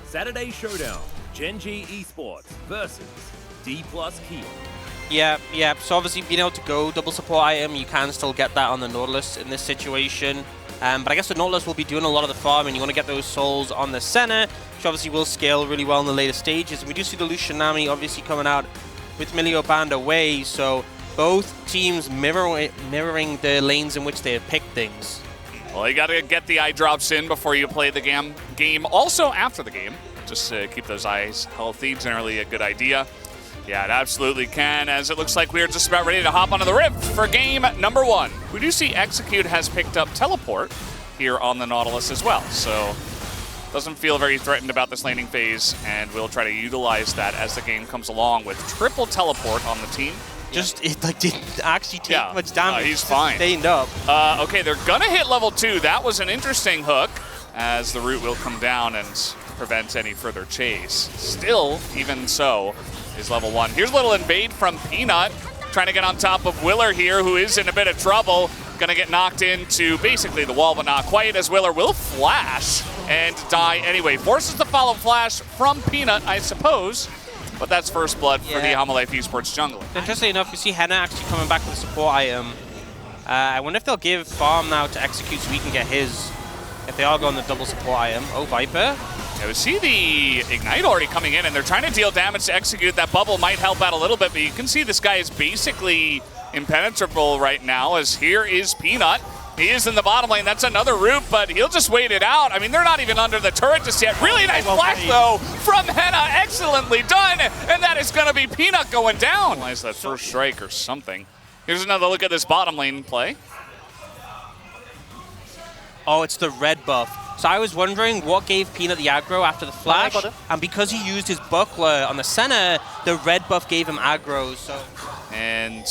Saturday Showdown, Gen G Esports versus D+ Key. Yeah. So obviously being able to go double support item, you can still get that on the Nautilus in this situation. But I guess the Nautilus will be doing a lot of the farming. You want to get those souls on the center, which obviously will scale really well in the later stages. And we do see the Lucianami obviously coming out with Milio Band away, so both teams mirroring the lanes in which they have picked things. Well, you got to get the eye drops in before you play the game. Also after the game, just to keep those eyes healthy, generally a good idea. Yeah, it absolutely can, as it looks like we're just about ready to hop onto the Rift for game number 1. We do see Execute has picked up Teleport here on the Nautilus as well, so doesn't feel very threatened about this laning phase, and we'll try to utilize that as the game comes along with triple Teleport on the team. It didn't actually take much damage. He's fine. Staying up. Okay, they're gonna hit level 2. That was an interesting hook, as the root will come down and prevent any further chase. Still, even so, is level 1. Here's a little invade from Peanut, trying to get on top of Willer here, who is in a bit of trouble. Gonna get knocked into basically the wall, but not quite, as Willer will flash and die anyway. Forces the follow flash from Peanut, I suppose, but that's first blood for the HLE Esports jungler. Interestingly enough, we see Henna actually coming back with a support item. I wonder if they'll give farm now to Execute so we can get his, if they are going the double support item. Oh, Viper. Yeah, we see the Ignite already coming in, and they're trying to deal damage to Execute. That bubble might help out a little bit, but you can see this guy is basically impenetrable right now, as here is Peanut. He is in the bottom lane. That's another root, but he'll just wait it out. I mean, they're not even under the turret just yet. Really nice flash, though, from Henna. Excellently done, and that is going to be Peanut going down. Nice that first strike or something. Here's another look at this bottom lane play. Oh, it's the red buff. So I was wondering what gave Peanut the aggro after the flash, and because he used his buckler on the center, the red buff gave him aggro. So. And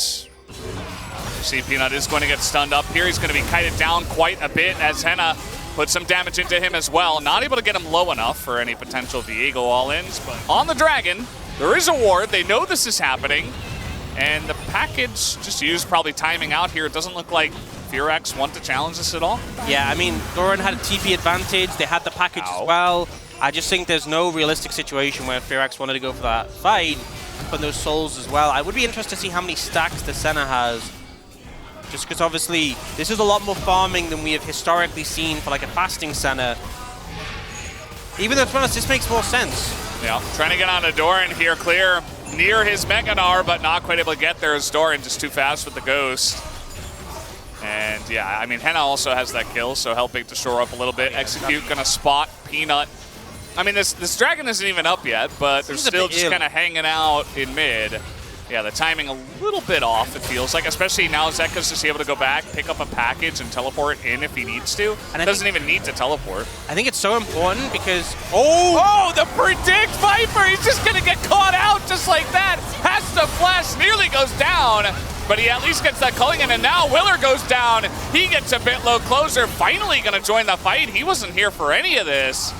you see Peanut is going to get stunned up here. He's going to be kited down quite a bit as Henna puts some damage into him as well. Not able to get him low enough for any potential Viego all-ins, but on the Dragon, there is a ward. They know this is happening, and the package just used probably timing out here. It doesn't look like Firax want to challenge this at all? Yeah, I mean, Doran had a TP advantage. They had the package as well. I just think there's no realistic situation where Firax wanted to go for that fight, but those souls as well. I would be interested to see how many stacks the Senna has, just because obviously this is a lot more farming than we have historically seen for like a fasting Senna. Even though, to be honest, this makes more sense. Yeah, trying to get on a Doran here, clear near his Meganar, but not quite able to get there as Doran just too fast with the Ghost. And yeah, I mean, Henna also has that kill, so helping to shore up a little bit. Execute gonna spot Peanut. I mean, this Dragon isn't even up yet, but they're still just kind of hanging out in mid. Yeah, the timing a little bit off, it feels like, especially now Zeka's just able to go back, pick up a package, and teleport in if he needs to. And doesn't even need to teleport. I think it's so important because... Oh, the predict Viper! He's just gonna get caught out just like that! Has to flash, nearly goes down, but he at least gets that culling in, and now Willer goes down. He gets a bit low closer, finally gonna join the fight. He wasn't here for any of this.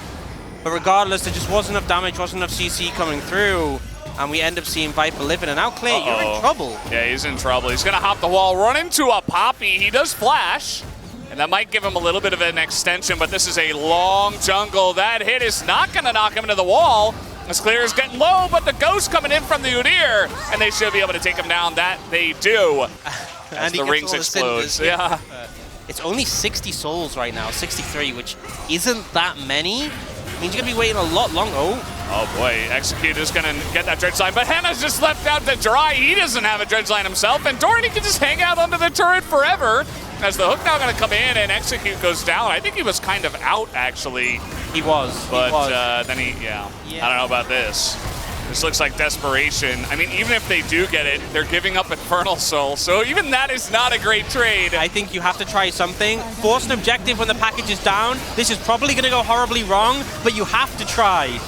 But regardless, there just wasn't enough damage, wasn't enough CC coming through, and we end up seeing Viper living. And now, Clay, you're in trouble. Yeah, he's in trouble. He's gonna hop the wall, run into a Poppy. He does flash, and that might give him a little bit of an extension, but this is a long jungle. That hit is not gonna knock him into the wall. As Clear is getting low, but the Ghost coming in from the Udyr, and they should be able to take him down. That they do. As the rings explodes. Yeah. It's only 60 souls right now, 63, which isn't that many. Means you're gonna be waiting a lot longer. Oh boy, Execute is gonna get that dredge line, but Henna's just left out to dry. He doesn't have a dredge line himself, and Doran can just hang out under the turret forever. As the hook now gonna come in and Execute goes down. I think he was kind of out actually. He was. But then I don't know about this. This looks like desperation. I mean, even if they do get it, they're giving up Infernal Soul, so even that is not a great trade. I think you have to try something. Force an objective when the package is down. This is probably going to go horribly wrong, but you have to try.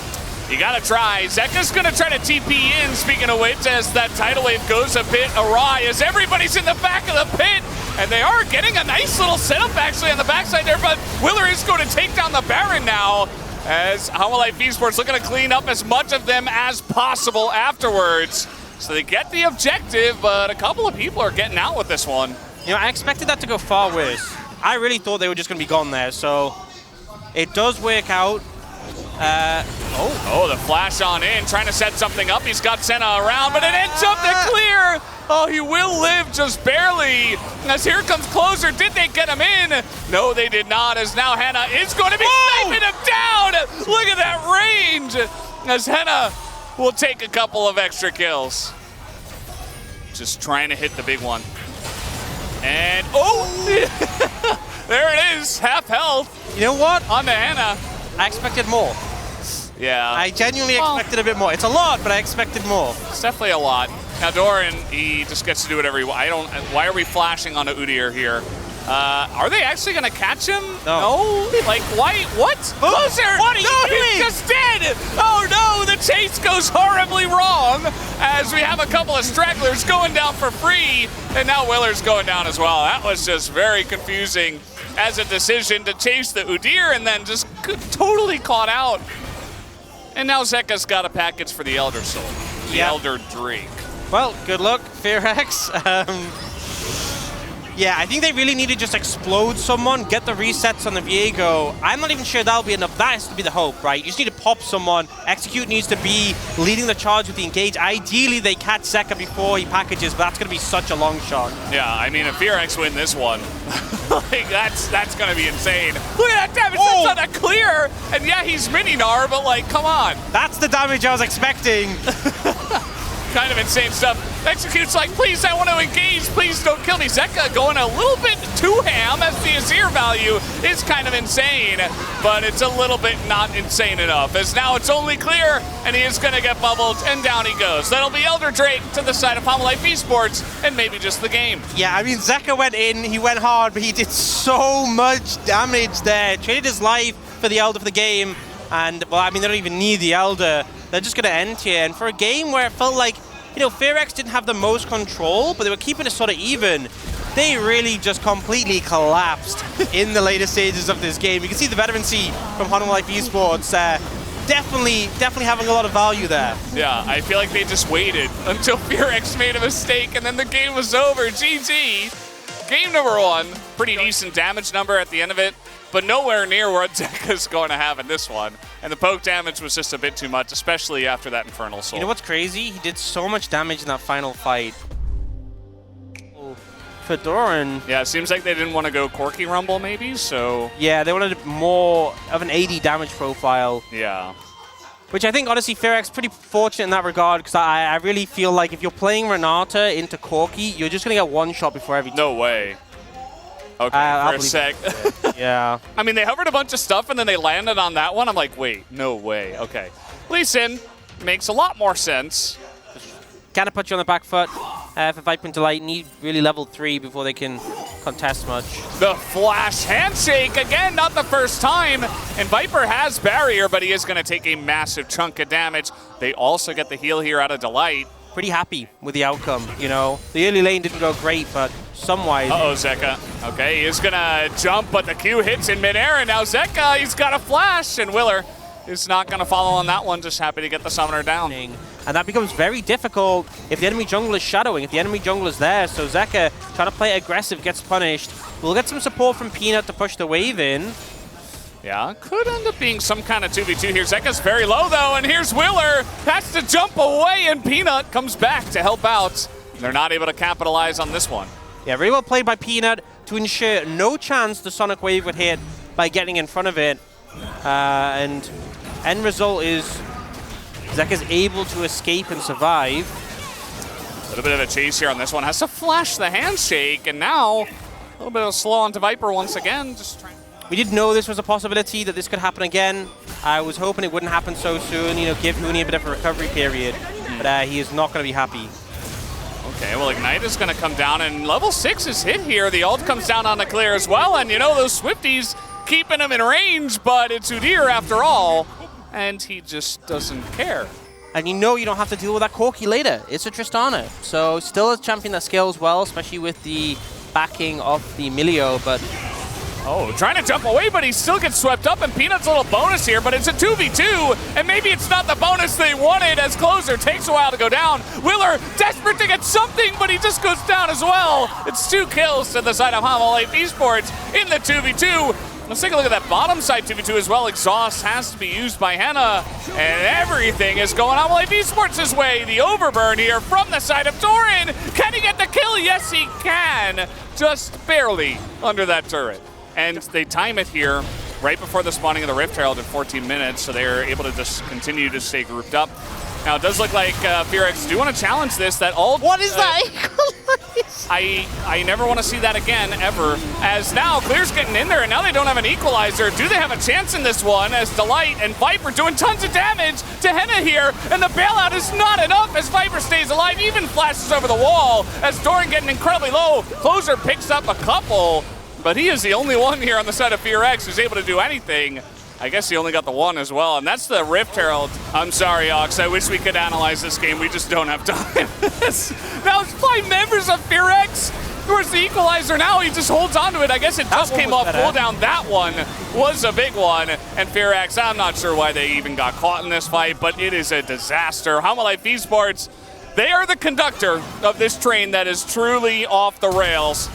You gotta try. Zeka's gonna try to TP in, speaking of which, as that tidal wave goes a bit awry, as everybody's in the back of the pit, and they are getting a nice little setup actually on the backside there, but Willer is going to take down the Baron now, as HLE Esports looking to clean up as much of them as possible afterwards. So they get the objective, but a couple of people are getting out with this one. You know, I expected that to go far worse. I really thought they were just going to be gone there, so it does work out. Oh, the flash on in, trying to set something up. He's got Senna around, but it ends up to clear. Oh, he will live just barely. As here comes Closer. Did they get him in? No, they did not, as now Henna is going to be sniping him down. Look at that range. As Henna will take a couple of extra kills. Just trying to hit the big one. And, there it is, half health. You know what? On the Henna. I expected more. Yeah. I genuinely expected a bit more. It's a lot, but I expected more. It's definitely a lot. Now Doran, he just gets to do whatever he wants. Why are we flashing on a Udyr here? Are they actually going to catch him? No. Like, why? What? Closer! What are you doing? He's just dead! Oh no, the chase goes horribly wrong as we have a couple of stragglers going down for free, and now Willer's going down as well. That was just very confusing as a decision to chase the Udyr and then just totally caught out. And now Zeka's got a package for the Elder Soul, the Elder Drake. Well, good luck, Fearx. Yeah, I think they really need to just explode someone, get the resets on the Viego. I'm not even sure that'll be enough. That has to be the hope, right? You just need to pop someone. Execute needs to be leading the charge with the engage. Ideally, they catch Zeka before he packages, but that's going to be such a long shot. Yeah, I mean, if Fearx win this one, like that's going to be insane. Look at that damage. That's not a clear. And yeah, he's mini-Gnar, but like, come on. That's the damage I was expecting. Kind of insane stuff. Execute's like, please, I want to engage. Please don't kill me. Zeka going a little bit too ham as the Azir value is kind of insane, but it's a little bit not insane enough as now it's only clear and he is going to get bubbled and down he goes. That'll be Elder Drake to the side of Palmolive Esports and maybe just the game. Yeah, I mean, Zeka went in, he went hard, but he did so much damage there. Traded his life for the Elder for the game, and, well, I mean, they don't even need the Elder. They're just going to end here. And for a game where it felt like, you know, Fearx didn't have the most control, but they were keeping it sort of even, they really just completely collapsed in the later stages of this game. You can see the veterancy from Palmolive Esports definitely having a lot of value there. Yeah, I feel like they just waited until Fearx made a mistake and then the game was over. GG. Game number one. Pretty decent damage number at the end of it, but nowhere near what Zeka's going to have in this one. And the poke damage was just a bit too much, especially after that Infernal Soul. You know what's crazy? He did so much damage in that final fight. For Doran. Yeah, it seems like they didn't want to go Corki Rumble maybe, so... Yeah, they wanted more of an AD damage profile. Yeah. Which I think, honestly, Fearx pretty fortunate in that regard, because I really feel like if you're playing Renata into Corki, you're just going to get one shot before every... No way. Okay, for a sec. Yeah. I mean, they hovered a bunch of stuff and then they landed on that one. I'm like, wait, no way. Okay. Lee Sin makes a lot more sense. Kind of put you on the back foot. For Viper and Delight, need really level 3 before they can contest much. The flash handshake, again, not the first time. And Viper has barrier, but he is going to take a massive chunk of damage. They also get the heal here out of Delight. Pretty happy with the outcome, you know. The early lane didn't go great, but somewise. Uh-oh, Zeka. Okay, he's going to jump, but the Q hits in midair, and now Zeka, he's got a flash, and Willer is not going to follow on that one, just happy to get the summoner down. And that becomes very difficult if the enemy jungle is shadowing, if the enemy jungle is there. So Zeka, trying to play aggressive, gets punished. We'll get some support from Peanut to push the wave in. Yeah, could end up being some kind of 2v2 here. Zeka's very low, though, and here's Willer. Has to jump away, and Peanut comes back to help out. They're not able to capitalize on this one. Yeah, really well played by Peanut to ensure no chance the Sonic Wave would hit by getting in front of it. And end result is Zeka's able to escape and survive. A little bit of a chase here on this one. Has to flash the handshake, and now a little bit of a slow onto Viper once again. Just trying. We did know this was a possibility, that this could happen again. I was hoping it wouldn't happen so soon, you know, give Mooney a bit of a recovery period. But he is not going to be happy. Okay, well, Ignite is going to come down, and level 6 is hit here. The ult comes down on the clear as well, and you know, those Swifties keeping him in range, but it's Udyr after all, and he just doesn't care. And you know you don't have to deal with that Corki later. It's a Tristana. So still a champion that scales well, especially with the backing of the Milio, but... Oh, trying to jump away, but he still gets swept up, and Peanut's a little bonus here, but it's a 2v2, and maybe it's not the bonus they wanted as Closer takes a while to go down. Willer, desperate to get something, but he just goes down as well. It's 2 kills to the side of Palmolive Esports in the 2v2. Let's take a look at that bottom side 2v2 as well. Exhaust has to be used by Henna, and everything is going on Life Esports' way. The overburn here from the side of Doran. Can he get the kill? Yes, he can. Just barely under that turret. And they time it here right before the spawning of the Rift Herald at 14 minutes, so they're able to just continue to stay grouped up. Now, it does look like Fearx do want to challenge this. That ult. What is that? I never want to see that again, ever. As now, Clear's getting in there, and now they don't have an equalizer. Do they have a chance in this one? As Delight and Viper doing tons of damage to Henna here, and the bailout is not enough as Viper stays alive, even flashes over the wall. As Doran getting incredibly low, Closer picks up a couple, but he is the only one here on the side of Fearx who's able to do anything. I guess he only got the one as well, and that's the Rift Herald. I'm sorry, Ox. I wish we could analyze this game. We just don't have time. Now it's 5 members of Fearx. Where's the equalizer now? He just holds on to it. I guess it just came off cooldown. That one was a big one. And Fearx, I'm not sure why they even got caught in this fight, but it is a disaster. Life Esports, they are the conductor of this train that is truly off the rails.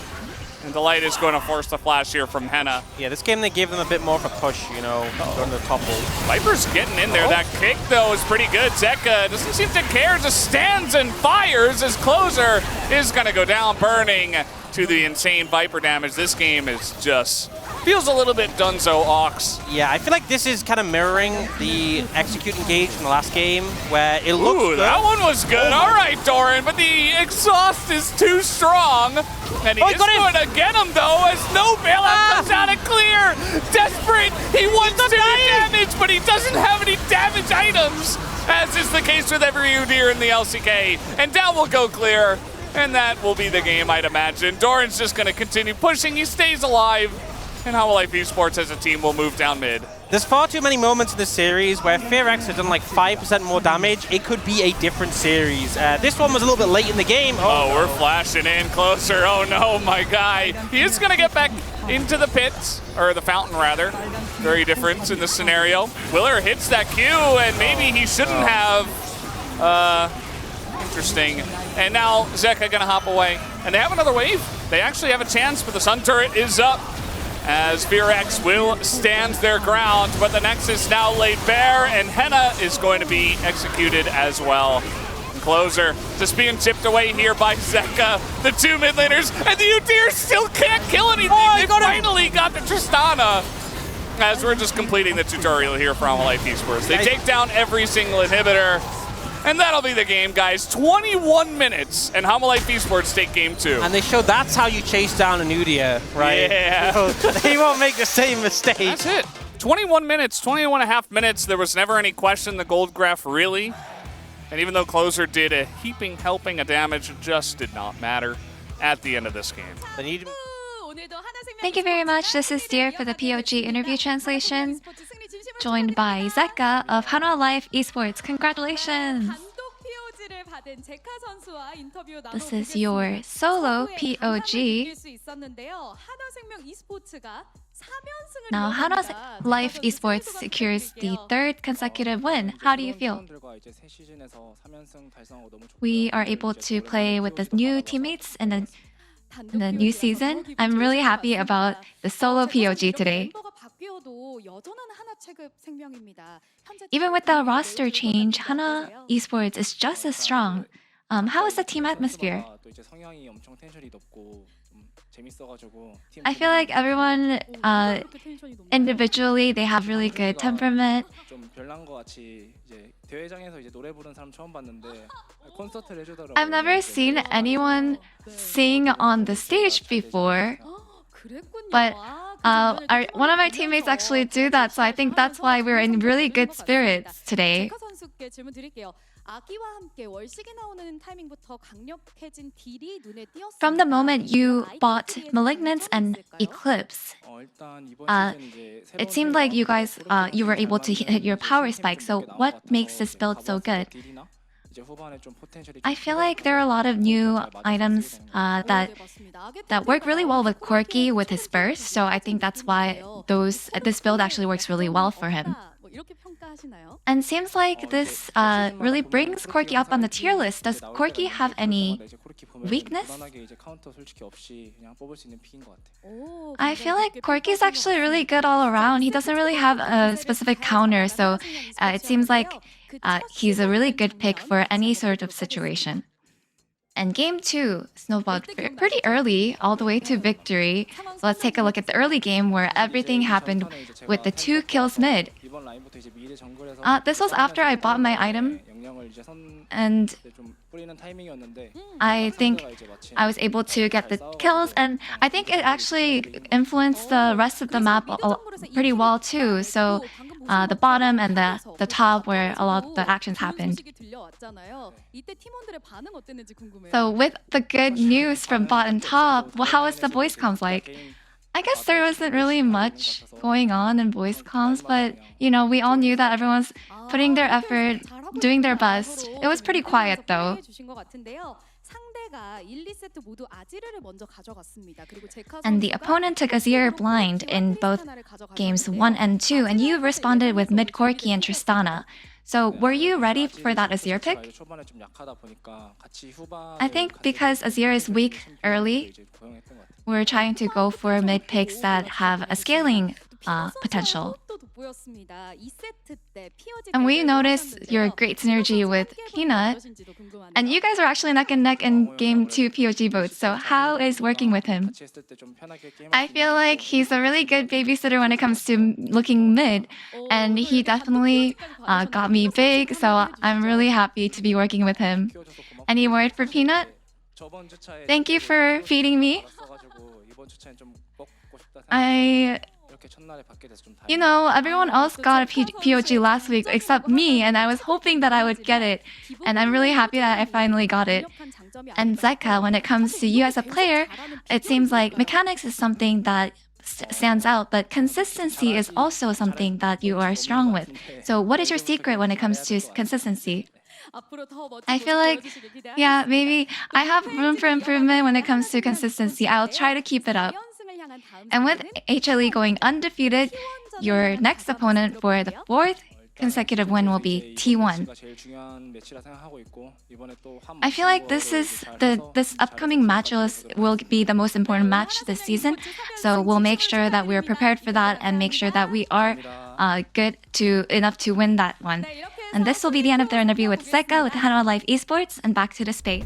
And Delight is going to force the flash here from Henna. Yeah, this game they gave them a bit more of a push, you know, on the topple. Viper's getting in there. That kick, though, is pretty good. Zeka doesn't seem to care, just stands and fires. His Closer is going to go down, burning to the insane Viper damage. This game is just feels a little bit donezo, Ox. Yeah, I feel like this is kind of mirroring the execute engage from the last game, where it looks good. That one was good. All right, Doran, but the exhaust is too strong. And he is going to get him, though, as no bailout comes out of Clear. Desperate. He wants to do damage, but he doesn't have any damage items, as is the case with every Udyr in the LCK. And down will go Clear, and that will be the game, I'd imagine. Doran's just going to continue pushing. He stays alive. And Life Esports as a team will move down mid. There's far too many moments in this series where Fearx had done like 5% more damage. It could be a different series. This one was a little bit late in the game. Oh, we're flashing in closer. Oh no, my guy. He is going to get back into the pits, or the fountain rather. Very different in this scenario. Willer hits that Q, and maybe he shouldn't have. Interesting. And now Zeka going to hop away. And they have another wave. They actually have a chance, but the Sun turret is up. As Fearx will stand their ground, but the Nexus now laid bare, and Henna is going to be executed as well. And Closer just being chipped away here by Zeka, the 2 mid laners, and the Udyr still can't kill anything. They finally got the Tristana. As we're just completing the tutorial here for Life Esports. They take down every single inhibitor. And that'll be the game, guys. 21 minutes, and Life Esports take game 2. And they showed that's how you chase down an Udyr, right? Yeah. They won't make the same mistake. That's it. 21 minutes, 21 and a half minutes. There was never any question the gold graph really. And even though Closer did a heaping helping of damage, it just did not matter at the end of this game. Thank you very much. This is Dear for the POG interview translation, joined by Zeka of Life Esports. Congratulations! This is your solo POG. Now, Life Esports secures the 3rd consecutive win. How do you feel? We are able to play with the new teammates in the new season. I'm really happy about the solo POG today. Even with the roster change, Hana Esports is just as strong. How is the team atmosphere? I feel like everyone individually, they have really good temperament. I've never seen anyone sing on the stage before, but one of my teammates actually do that, so I think that's why we're in really good spirits today. From the moment you bought Malignance and Eclipse, it seemed like you guys you were able to hit your power spike. So what makes this build so good? I feel like there are a lot of new items that work really well with Corki with his burst. So I think that's why this build actually works really well for him. And seems like this really brings Corki up on the tier list. Does Corki have any weakness? I feel like Corki's actually really good all around. He doesn't really have a specific counter, so it seems like he's a really good pick for any sort of situation. And game 2 snowballed pretty early, all the way to victory. So let's take a look at the early game where everything happened with the 2 kills mid. This was after I bought my item, and I think I was able to get the kills, and I think it actually influenced the rest of the map pretty well too. So the bottom and the top where a lot of the actions happened. So with the good news from bot and top, well, how was the voice comms like? I guess there wasn't really much going on in voice comms, but you know, we all knew that everyone's putting their effort, doing their best. It was pretty quiet though. And the opponent took Azir blind in both games 1 and 2, and you responded with mid Corki and Tristana. So were you ready for that Azir pick? I think because Azir is weak early, we're trying to go for mid picks that have a scaling potential. And we noticed your great synergy with Peanut, and you guys are actually neck and neck in game 2 POG votes, so how is working with him? I feel like he's a really good babysitter when it comes to looking mid, and he definitely got me big, so I'm really happy to be working with him. Any word for Peanut? Thank you for feeding me. You know, everyone else got a POG last week except me, and I was hoping that I would get it. And I'm really happy that I finally got it. And Zeka, when it comes to you as a player, it seems like mechanics is something that stands out, but consistency is also something that you are strong with. So what is your secret when it comes to consistency? I feel like, yeah, maybe I have room for improvement when it comes to consistency. I'll try to keep it up. And with HLE going undefeated, your next opponent for the 4th consecutive win will be T1. I feel like this upcoming Match11 will be the most important match this season, so we'll make sure that we're prepared for that and make sure that we are good enough to win that one. And this will be the end of their interview with Zeka with Hanwha Live Esports, and back to the space.